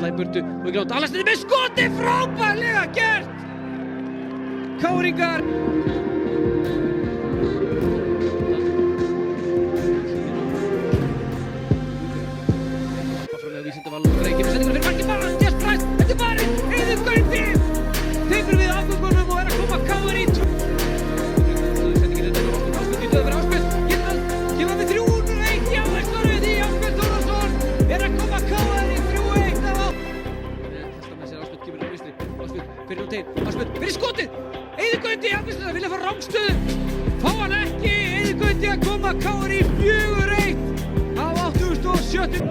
í burtu og ekki láta Alasniði með skoti, frábærlega gert! KR-ingar! Áframlega Vísindaval og Reykjavík sendingur fyrir markið bara, Matthías Bræst, þetta er barinn, Eiður Gauti! Tekur við afgöngunum og er að koma KR í 2. Sendingin þetta er Ásbjörn Dýrðað fyrir Ásbjörn, kemur við 3-1 í áherslu því Ásbjörn Þórðarson er að koma KR í 3-1 af á. Alltaf með sér Ásbjörn kemur á vinstri, Ásbjörn fyrir nú til, Ásbjörn fyrir skotið! Eiður Gauti afgjörslega vilja fá rangstöðu, fá hann ekki, Eiður Gauti að koma KR í 4-1 á 87.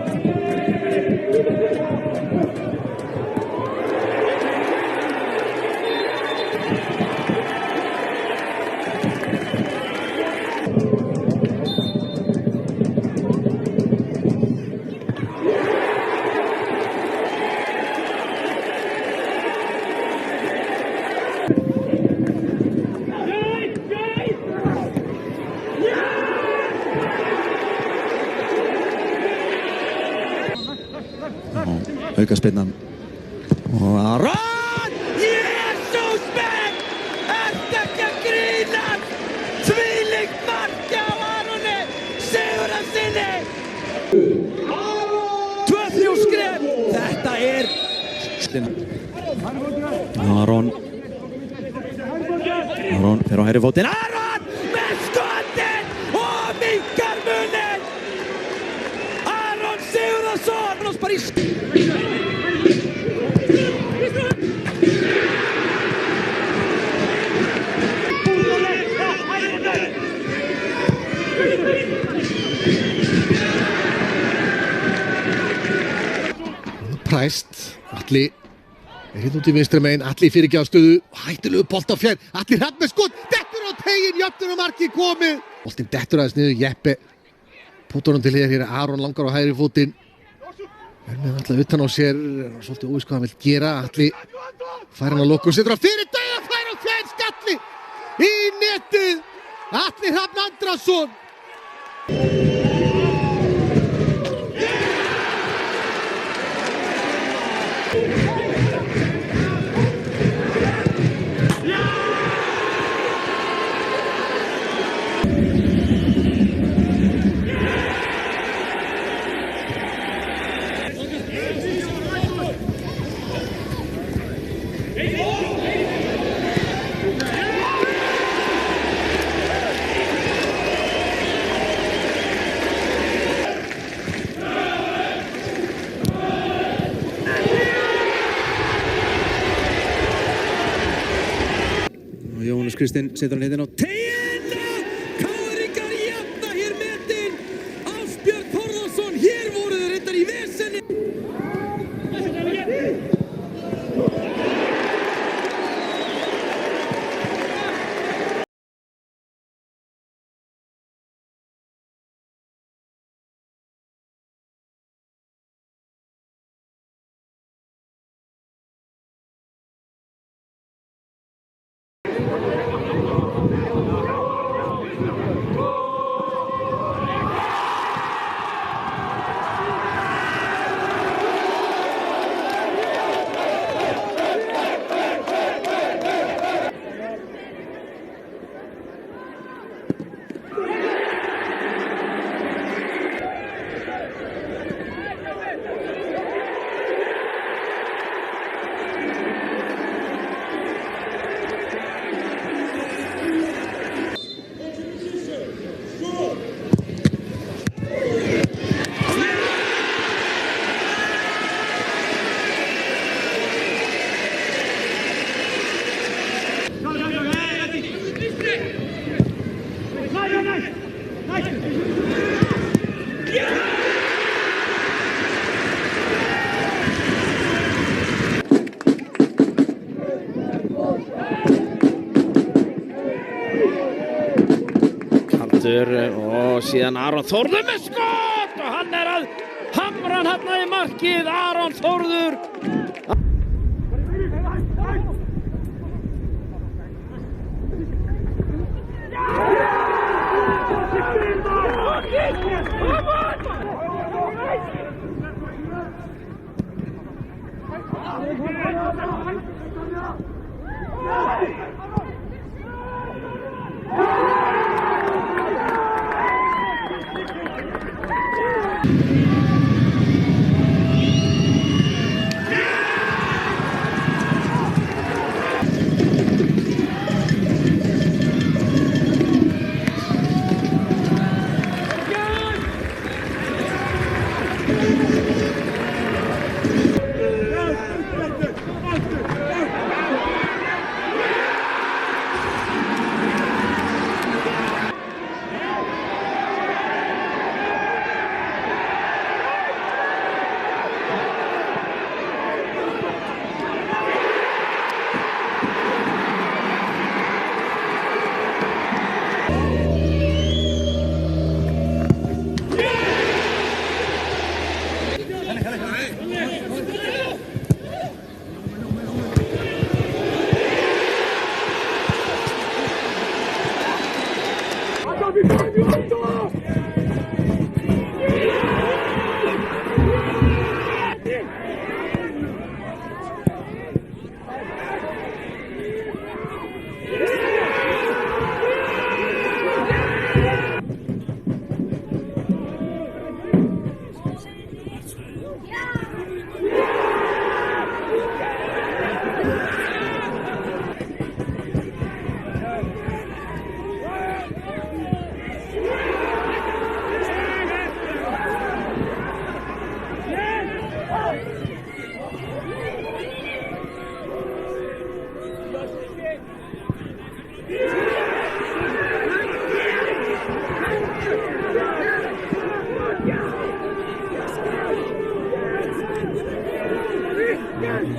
Aukaspyrnan og Aron! Jesús minn! Ertu ekki að grínast? Þvílíkt mark á Aroni Sigurðarsyni! 2-3 skref! Þetta er... Aron fer á hægri fótinn. Aron með skotinn og minkar muninn! Aron Sigurðarson! Præst, Atli er hérna út í vinstri megin, Atli fyrirgefstöðu, hættulegu bolt á fjær, Atli hratt með skot, dettur á tegin, jöfnur og markið komið. Boltinn dettur aðeins niður, Jeppe pútur hann til hér, Aron langar á hægri fótinn. Er með alltaf utan á sér, svolítið óvíst hvað hann vill gera, Atli fær hann að lokum, setur hann fyrir dauða, fær hann fjær skalli í netið, Atli Hrafn Andrason. Jónas Kristinn setur hann hitinn á teginn og KR-ingar jafna hér metin. Ásbjörn Þórðarson, hér voru þeir reyndar í vesenni. Og síðan Aron Þórður með skot og hann er að hamra hann hérna í markið, Aron Þórður.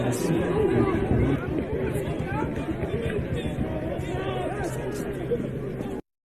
Yes.